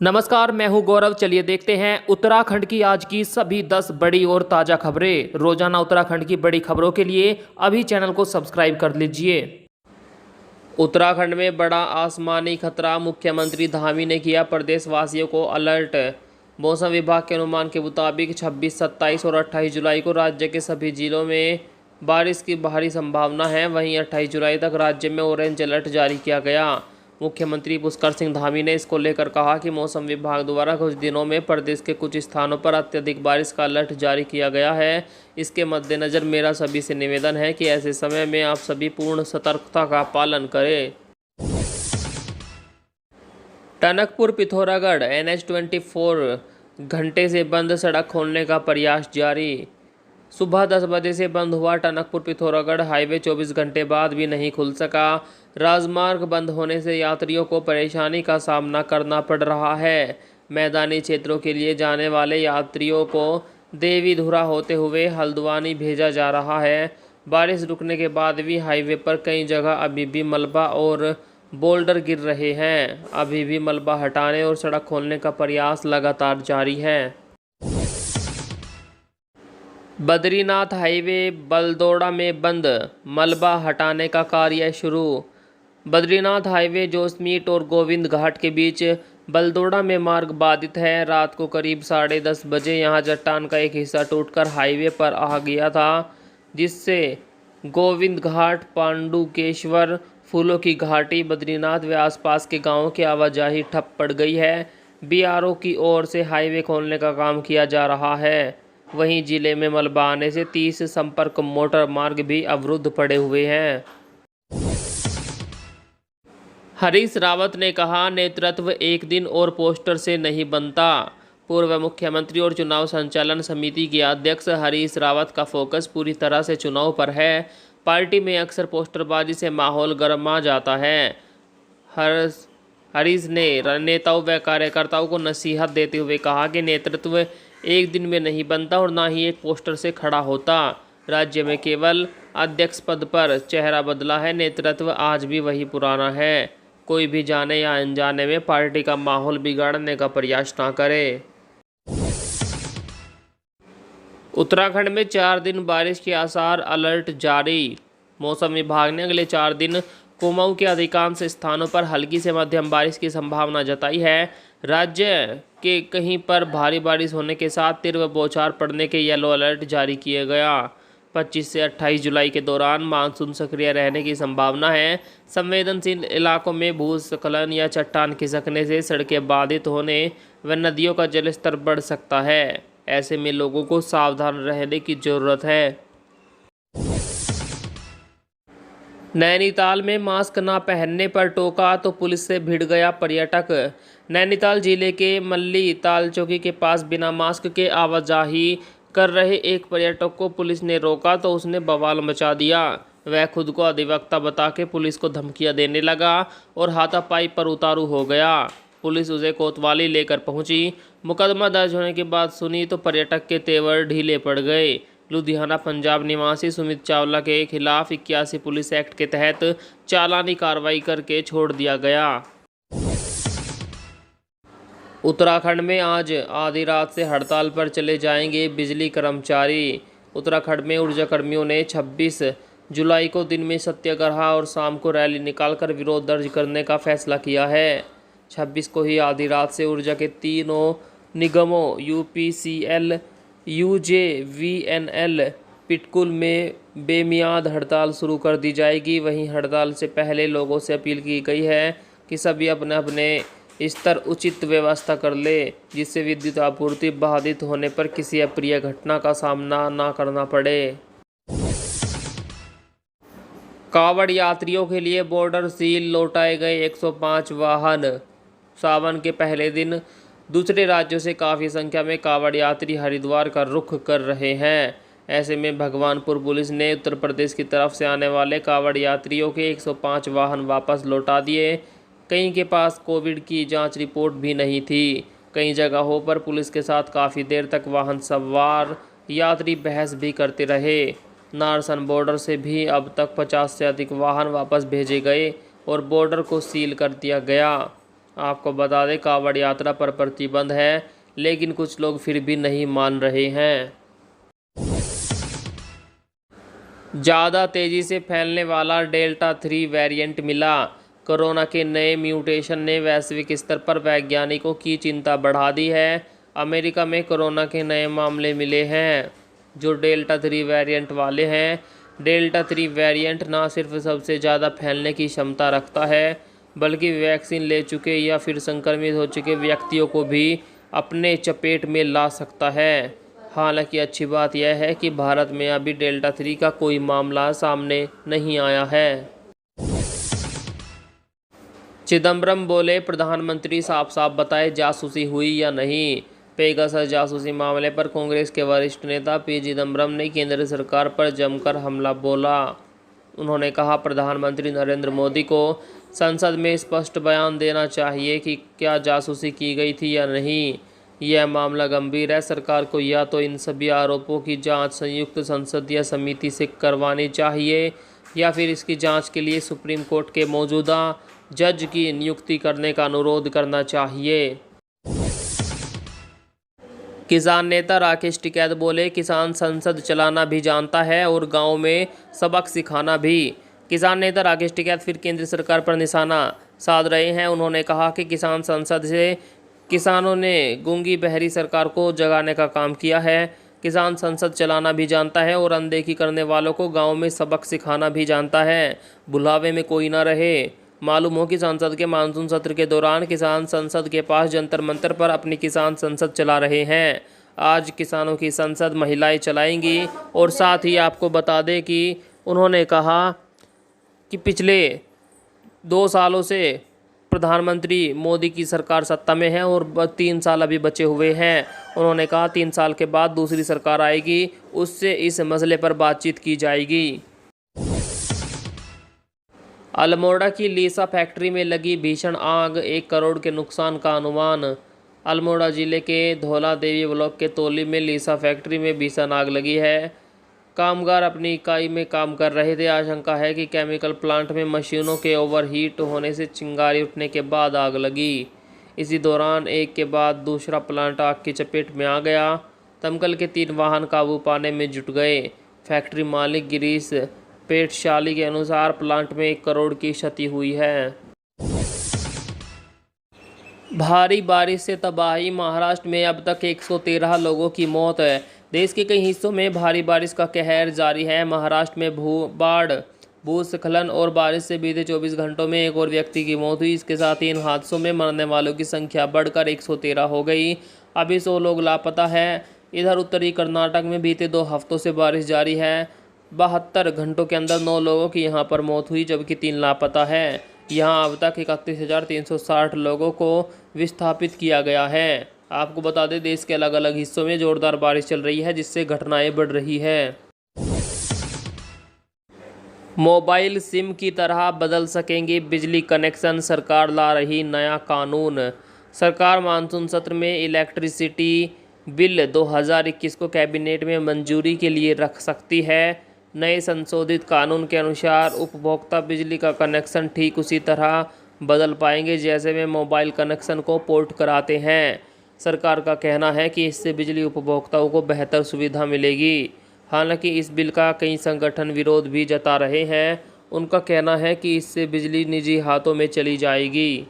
नमस्कार, मैं हूं गौरव। चलिए देखते हैं उत्तराखंड की आज की सभी 10 बड़ी और ताज़ा खबरें। रोजाना उत्तराखंड की बड़ी खबरों के लिए अभी चैनल को सब्सक्राइब कर लीजिए। उत्तराखंड में बड़ा आसमानी खतरा, मुख्यमंत्री धामी ने किया प्रदेशवासियों को अलर्ट। मौसम विभाग के अनुमान के मुताबिक 26, 27 और 28 जुलाई को राज्य के सभी जिलों में बारिश की भारी संभावना है। वहीं 28 जुलाई तक राज्य में ऑरेंज अलर्ट जारी किया गया। मुख्यमंत्री पुष्कर सिंह धामी ने इसको लेकर कहा कि मौसम विभाग द्वारा कुछ दिनों में प्रदेश के कुछ स्थानों पर अत्यधिक बारिश का अलर्ट जारी किया गया है। इसके मद्देनज़र मेरा सभी से निवेदन है कि ऐसे समय में आप सभी पूर्ण सतर्कता का पालन करें। टनकपुर पिथौरागढ़ NH-24 घंटे से बंद, सड़क खोलने का प्रयास जारी। सुबह 10 बजे से बंद हुआ टनकपुर पिथौरागढ़ हाईवे 24 घंटे बाद भी नहीं खुल सका। राजमार्ग बंद होने से यात्रियों को परेशानी का सामना करना पड़ रहा है। मैदानी क्षेत्रों के लिए जाने वाले यात्रियों को देवीधुरा होते हुए हल्द्वानी भेजा जा रहा है। बारिश रुकने के बाद भी हाईवे पर कई जगह अभी भी मलबा और बोल्डर गिर रहे हैं। अभी भी मलबा हटाने और सड़क खोलने का प्रयास लगातार जारी है। बद्रीनाथ हाईवे बलदोड़ा में बंद, मलबा हटाने का कार्य शुरू। बद्रीनाथ हाईवे जोशमीट और गोविंद घाट के बीच बलदोड़ा में मार्ग बाधित है। रात को करीब 10:30 बजे यहां चट्टान का एक हिस्सा टूटकर हाईवे पर आ गया था, जिससे गोविंद घाट, पांडुकेश्वर, फूलों की घाटी, बद्रीनाथ व आसपास के गांवों की आवाजाही ठप पड़ गई है। BRO की ओर से हाईवे खोलने का काम किया जा रहा है। वहीं जिले में मलबा आने से 30 संपर्क मोटर मार्ग भी अवरुद्ध पड़े हुए हैं। हरीश रावत ने कहा, नेतृत्व एक दिन और पोस्टर से नहीं बनता। पूर्व मुख्यमंत्री और चुनाव संचालन समिति के अध्यक्ष हरीश रावत का फोकस पूरी तरह से चुनाव पर है। पार्टी में अक्सर पोस्टरबाजी से माहौल गर्मा जाता है। हरीश ने नेताओं व कार्यकर्ताओं को नसीहत देते हुए कहा कि नेतृत्व एक दिन में नहीं बनता और ना ही एक पोस्टर से खड़ा होता। राज्य में केवल अध्यक्ष पद पर चेहरा बदला है, नेतृत्व आज भी वही पुराना है। कोई भी जाने या अनजाने में पार्टी का माहौल बिगाड़ने का प्रयास ना करे। उत्तराखंड में 4 दिन बारिश के आसार, अलर्ट जारी। मौसम विभाग ने अगले 4 दिन कुमाऊं के अधिकांश स्थानों पर हल्की से मध्यम बारिश की संभावना जताई है। राज्य के कहीं पर भारी बारिश होने के साथ तीव्र बौछार पड़ने के येलो अलर्ट जारी किए गया। 25 से 28 जुलाई के दौरान मानसून सक्रिय रहने की संभावना है। संवेदनशील इलाकों में भूस्खलन या चट्टान खिसकने से सड़कें बाधित होने व नदियों का जलस्तर बढ़ सकता है। ऐसे में लोगों को सावधान रहने की जरूरत है। नैनीताल में मास्क न पहनने पर टोका तो पुलिस से भिड़ गया पर्यटक। नैनीताल जिले के मल्ली ताल चौकी के पास बिना मास्क के आवाजाही कर रहे एक पर्यटक को पुलिस ने रोका तो उसने बवाल मचा दिया। वह खुद को अधिवक्ता बता के पुलिस को धमकियां देने लगा और हाथापाई पर उतारू हो गया। पुलिस उसे कोतवाली लेकर पहुंची। मुकदमा दर्ज होने के बाद सुनी तो पर्यटक के तेवर ढीले पड़ गए। लुधियाना पंजाब निवासी सुमित चावला के खिलाफ 81 पुलिस एक्ट के तहत चालानी कार्रवाई करके छोड़ दिया गया। उत्तराखंड में आज आधी रात से हड़ताल पर चले जाएंगे बिजली कर्मचारी। उत्तराखंड में ऊर्जा कर्मियों ने 26 जुलाई को दिन में सत्याग्रह और शाम को रैली निकालकर विरोध दर्ज करने का फैसला किया है। 26 को ही आधी रात से ऊर्जा के तीनों निगमों UPCL, UJVNL, पिटकुल में बेमियाद हड़ताल शुरू कर दी जाएगी। वहीं हड़ताल से पहले लोगों से अपील की गई है कि सभी अपने अपने स्तर उचित व्यवस्था कर ले, जिससे विद्युत आपूर्ति बाधित होने पर किसी अप्रिय घटना का सामना ना करना पड़े। कांवड़ यात्रियों के लिए बॉर्डर सील, लौटाए गए 105 वाहन। सावन के पहले दिन दूसरे राज्यों से काफ़ी संख्या में कांवड़ यात्री हरिद्वार का रुख कर रहे हैं। ऐसे में भगवानपुर पुलिस ने उत्तर प्रदेश की तरफ से आने वाले कांवड़ यात्रियों के 105 वाहन वापस लौटा दिए। कई के पास कोविड की जांच रिपोर्ट भी नहीं थी। कई जगहों पर पुलिस के साथ काफ़ी देर तक वाहन सवार यात्री बहस भी करते रहे। नारसन बॉर्डर से भी अब तक 50 से अधिक वाहन वापस भेजे गए और बॉर्डर को सील कर दिया गया। आपको बता दें कांवड़ यात्रा पर प्रतिबंध है, लेकिन कुछ लोग फिर भी नहीं मान रहे हैं। ज़्यादा तेज़ी से फैलने वाला डेल्टा 3 वेरिएंट मिला। कोरोना के नए म्यूटेशन ने वैश्विक स्तर पर वैज्ञानिकों की चिंता बढ़ा दी है। अमेरिका में कोरोना के नए मामले मिले हैं जो डेल्टा 3 वेरिएंट वाले हैं। डेल्टा 3 वेरिएंट ना सिर्फ सबसे ज़्यादा फैलने की क्षमता रखता है, बल्कि वैक्सीन ले चुके या फिर संक्रमित हो चुके व्यक्तियों को भी अपने चपेट में ला सकता है। हालांकि अच्छी बात यह है कि भारत में अभी डेल्टा 3 का कोई मामला सामने नहीं आया है। चिदंबरम बोले, प्रधानमंत्री साफ साफ बताए जासूसी हुई या नहीं। पेगासस जासूसी मामले पर कांग्रेस के वरिष्ठ नेता पी चिदंबरम ने केंद्र सरकार पर जमकर हमला बोला। उन्होंने कहा, प्रधानमंत्री नरेंद्र मोदी को संसद में स्पष्ट बयान देना चाहिए कि क्या जासूसी की गई थी या नहीं। यह मामला गंभीर है। सरकार को या तो इन सभी आरोपों की जांच संयुक्त संसदीय समिति से करवानी चाहिए या फिर इसकी जांच के लिए सुप्रीम कोर्ट के मौजूदा जज की नियुक्ति करने का अनुरोध करना चाहिए। किसान नेता राकेश टिकैत बोले, किसान संसद चलाना भी जानता है और गांव में सबक सिखाना भी। किसान नेता राकेश टिकैत फिर केंद्र सरकार पर निशाना साध रहे हैं। उन्होंने कहा कि किसान संसद से किसानों ने गूंगी बहरी सरकार को जगाने का काम किया है। किसान संसद चलाना भी जानता है और अनदेखी करने वालों को गांव में सबक सिखाना भी जानता है। बुलावे में कोई ना रहे। मालूम हो कि संसद के मानसून सत्र के दौरान किसान संसद के पास जंतर मंतर पर अपनी किसान संसद चला रहे हैं। आज किसानों की संसद महिलाएं चलाएंगी। और साथ ही आपको बता दें कि उन्होंने कहा कि पिछले 2 सालों से प्रधानमंत्री मोदी की सरकार सत्ता में है और 3 साल अभी बचे हुए हैं। उन्होंने कहा 3 साल के बाद दूसरी सरकार आएगी, उससे इस मसले पर बातचीत की जाएगी। अल्मोड़ा की लीसा फैक्ट्री में लगी भीषण आग, 1 करोड़ के नुकसान का अनुमान। अल्मोड़ा जिले के धौला देवी ब्लॉक के तोली में लीसा फैक्ट्री में भीषण आग लगी है। कामगार अपनी इकाई में काम कर रहे थे। आशंका है कि केमिकल प्लांट में मशीनों के ओवरहीट होने से चिंगारी उठने के बाद आग लगी। इसी दौरान एक के बाद दूसरा प्लांट आग की चपेट में आ गया। दमकल के 3 वाहन काबू पाने में जुट गए। फैक्ट्री मालिक गिरीश पेटशाली के अनुसार प्लांट में 1 करोड़ की क्षति हुई है। भारी बारिश से तबाही, महाराष्ट्र में अब तक 113 लोगों की मौत है। देश के कई हिस्सों में भारी बारिश का कहर जारी है। महाराष्ट्र में बाढ़, भूस्खलन और बारिश से बीते 24 घंटों में 1 और व्यक्ति की मौत हुई। इसके साथ ही इन हादसों में मरने वालों की संख्या बढ़कर 113 हो गई। अभी 100 लोग लापता हैं। इधर उत्तरी कर्नाटक में बीते 2 हफ्तों से बारिश जारी है। 72 घंटों के अंदर 9 लोगों की यहां पर मौत हुई, जबकि 3 लापता हैं। यहां अब तक 31,360 लोगों को विस्थापित किया गया है। आपको बता दें, देश के अलग अलग हिस्सों में जोरदार बारिश चल रही है, जिससे घटनाएं बढ़ रही है। मोबाइल सिम की तरह बदल सकेंगे बिजली कनेक्शन, सरकार ला रही नया कानून। सरकार मानसून सत्र में इलेक्ट्रिसिटी बिल 2021 को कैबिनेट में मंजूरी के लिए रख सकती है। नए संशोधित कानून के अनुसार उपभोक्ता बिजली का कनेक्शन ठीक उसी तरह बदल पाएंगे जैसे वे मोबाइल कनेक्शन को पोर्ट कराते हैं। सरकार का कहना है कि इससे बिजली उपभोक्ताओं को बेहतर सुविधा मिलेगी। हालांकि इस बिल का कई संगठन विरोध भी जता रहे हैं। उनका कहना है कि इससे बिजली निजी हाथों में चली जाएगी।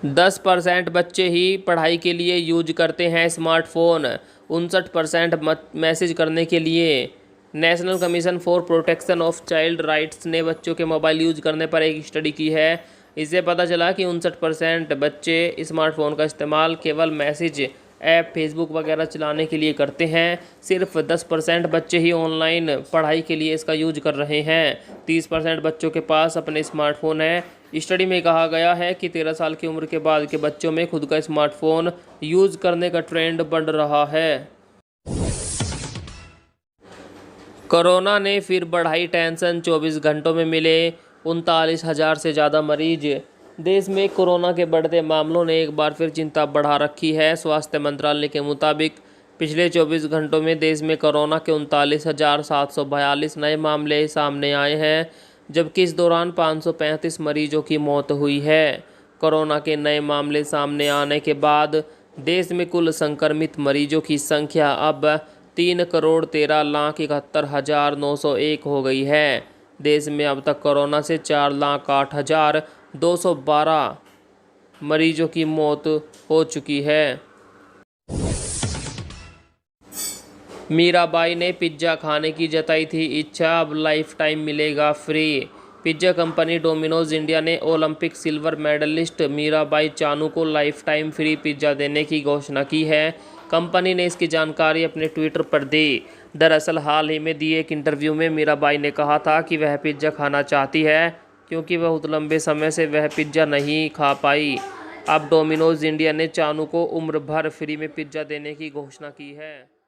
10% बच्चे ही पढ़ाई के लिए यूज करते हैं स्मार्टफोन। 59% मैसेज करने के लिए। National commission for protection of child rights ने बच्चों के मोबाइल यूज करने पर एक स्टडी की है। इससे पता चला कि 59% बच्चे स्मार्टफोन का इस्तेमाल केवल मैसेज ऐप, फेसबुक वगैरह चलाने के लिए करते हैं। सिर्फ 10% बच्चे ही ऑनलाइन पढ़ाई के लिए इसका यूज कर रहे हैं। 30% बच्चों के पास अपने स्मार्टफोन है। स्टडी में कहा गया है कि 13 साल की उम्र के बाद के बच्चों में खुद का स्मार्टफोन यूज करने का ट्रेंड बढ़ रहा है। कोरोना ने फिर बढ़ाई टेंशन, 24 घंटों में मिले 39,000 से ज़्यादा मरीज। देश में कोरोना के बढ़ते मामलों ने एक बार फिर चिंता बढ़ा रखी है। स्वास्थ्य मंत्रालय के मुताबिक पिछले 24 घंटों में देश में कोरोना के 39,742 नए मामले सामने आए हैं, जबकि इस दौरान 535 मरीजों की मौत हुई है। कोरोना के नए मामले सामने आने के बाद देश में कुल संक्रमित मरीजों की संख्या अब 3,13,71,901 हो गई है। देश में अब तक कोरोना से 4,08,212 मरीजों की मौत हो चुकी है। मीराबाई ने पिज्ज़ा खाने की जताई थी इच्छा, अब लाइफ टाइम मिलेगा free. Pizza company Domino's India ने Olympic silver medallist Mirabai Chanu को लाइफ टाइम फ्री पिज्ज़ा देने की घोषणा की है। कंपनी ने इसकी जानकारी अपने ट्विटर पर दी। दरअसल हाल ही में दिए एक इंटरव्यू में मीराबाई ने कहा था कि वह पिज्ज़ा खाना चाहती है क्योंकि बहुत लंबे समय से वह पिज्ज़ा नहीं खा पाई। अब डोमिनोज इंडिया ने चानू को उम्र भर फ्री में पिज्ज़ा देने की घोषणा की है।